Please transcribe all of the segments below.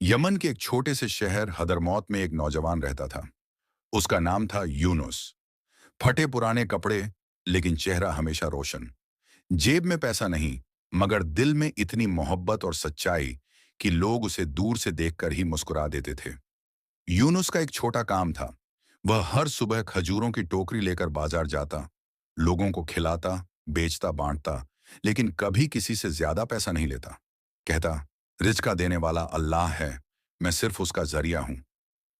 Yemen के एक छोटे से शहर हदरमौत में एक नौजवान रहता था। उसका नाम था यूनुस। फटे पुराने कपड़े, लेकिन चेहरा हमेशा रोशन। जेब में पैसा नहीं, मगर दिल में इतनी मोहब्बत और सच्चाई कि लोग उसे दूर से देखकर ही मुस्कुरा देते थे। यूनुस का एक छोटा काम था। वह हर सुबह खजूरों की टोकरी लेकर बाजार जाता, लोगों को खिलाता, बेचता, बांटता, लेकिन कभी किसी से ज्यादा पैसा नहीं लेता। कहता, रिज़्क देने वाला अल्लाह है, मैं सिर्फ उसका जरिया हूं।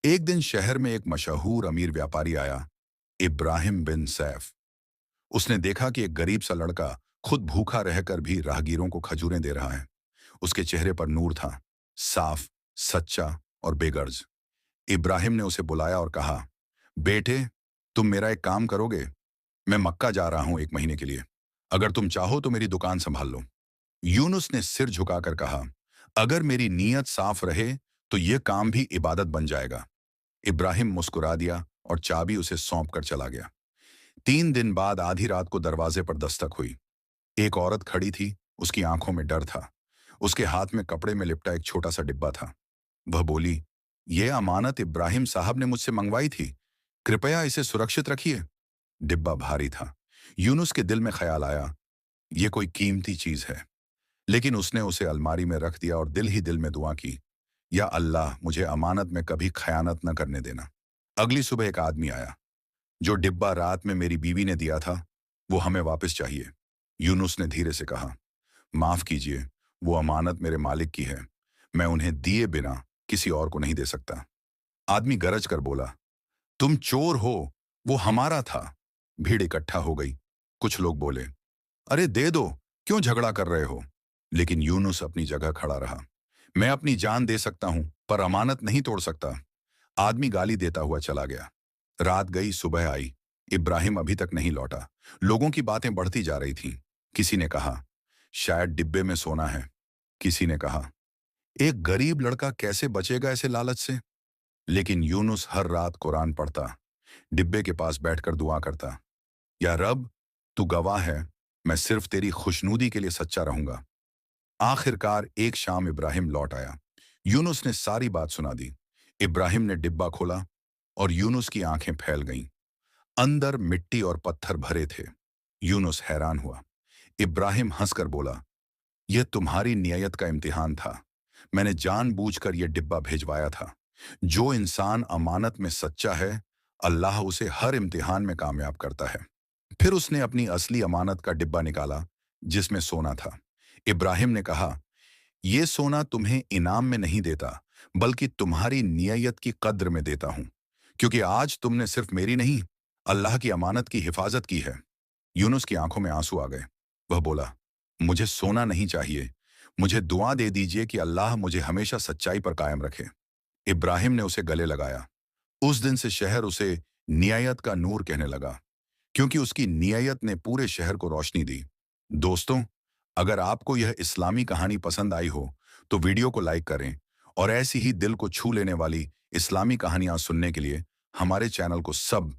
एक दिन शहर में एक मशहूर अमीर व्यापारी आया, इब्राहिम बिन सैफ। उसने देखा कि एक गरीब सा लड़का खुद भूखा रहकर भी राहगीरों को खजूरें दे रहा है। उसके चेहरे पर नूर था, साफ, सच्चा और बेगर्ज। इब्राहिम ने उसे बुलाया और कहा, बेटे, तुम मेरा एक काम करोगे? मैं मक्का जा रहा हूं 1 महीने के लिए। अगर तुम चाहो तो मेरी दुकान संभाल लो। यूनुस ने सिर झुकाकर कहा, अगर मेरी नीयत साफ रहे तो यह काम भी इबादत बन जाएगा। इब्राहिम मुस्कुरा दिया और चाबी उसे सौंप कर चला गया। 3 दिन बाद आधी रात को दरवाजे पर दस्तक हुई। एक औरत खड़ी थी, उसकी आंखों में डर था। उसके हाथ में कपड़े में लिपटा एक छोटा सा डिब्बा था। वह बोली, यह अमानत इब्राहिम साहब ने मुझसे मंगवाई थी, कृपया इसे सुरक्षित रखिए। डिब्बा भारी था। यूनुस के दिल में ख्याल आया, यह कोई कीमती चीज है। लेकिन उसने उसे अलमारी में रख दिया और दिल ही दिल में दुआ की, या अल्लाह, मुझे अमानत में कभी खयानत न करने देना। अगली सुबह एक आदमी आया, जो डिब्बा रात में मेरी बीवी ने दिया था, वो हमें वापस चाहिए। यूनुस ने धीरे से कहा, माफ कीजिए, वो अमानत मेरे मालिक की है, मैं उन्हें दिए बिना किसी और को नहीं दे सकता। आदमी गरज कर बोला, तुम चोर हो, वो हमारा था। भीड़ इकट्ठा हो गई। कुछ लोग बोले, अरे दे दो, क्यों झगड़ा कर रहे हो? लेकिन यूनुस अपनी जगह खड़ा रहा। मैं अपनी जान दे सकता हूं, पर अमानत नहीं तोड़ सकता। आदमी गाली देता हुआ चला गया। रात गई, सुबह आई। इब्राहिम अभी तक नहीं लौटा। लोगों की बातें बढ़ती जा रही थीं। किसी ने कहा, शायद डिब्बे में सोना है। किसी ने कहा, एक गरीब लड़का कैसे बचेगा ऐसे लालच से? लेकिन यूनुस हर रात कुरान पढ़ता, डिब्बे के पास बैठकर दुआ करता, या रब, तू गवाह है, मैं सिर्फ तेरी खुशनूदी के लिए सच्चा रहूंगा। आखिरकार एक शाम इब्राहिम लौट आया। यूनुस ने सारी बात सुना दी। इब्राहिम ने डिब्बा खोला और यूनुस की आंखें फैल गईं। अंदर मिट्टी और पत्थर भरे थे। यूनुस हैरान हुआ। इब्राहिम हंसकर बोला, यह तुम्हारी नियत का इम्तिहान था। मैंने जानबूझकर यह डिब्बा भेजवाया था। जो इंसान अमानत में सच्चा है, अल्लाह उसे हर इम्तिहान में कामयाब करता है। फिर उसने अपनी असली अमानत का डिब्बा निकाला, जिसमें सोना था। इब्राहिम ने कहा, यह सोना तुम्हें इनाम में नहीं देता, बल्कि तुम्हारी नियत की कद्र में देता हूं, क्योंकि आज तुमने सिर्फ मेरी नहीं, अल्लाह की अमानत की हिफाजत की है। यूनुस की आंखों में आंसू आ गए। वह बोला, मुझे सोना नहीं चाहिए, मुझे दुआ दे दीजिए कि अल्लाह मुझे हमेशा सच्चाई पर कायम रखे। इब्राहिम ने उसे गले लगाया। उस दिन से शहर उसे नियत का नूर कहने लगा, क्योंकि उसकी नियत ने पूरे शहर को रोशनी दी। दोस्तों, अगर आपको यह इस्लामी कहानी पसंद आई हो, तो वीडियो को लाइक करें, और ऐसी ही दिल को छू लेने वाली इस्लामी कहानियां सुनने के लिए हमारे चैनल को सब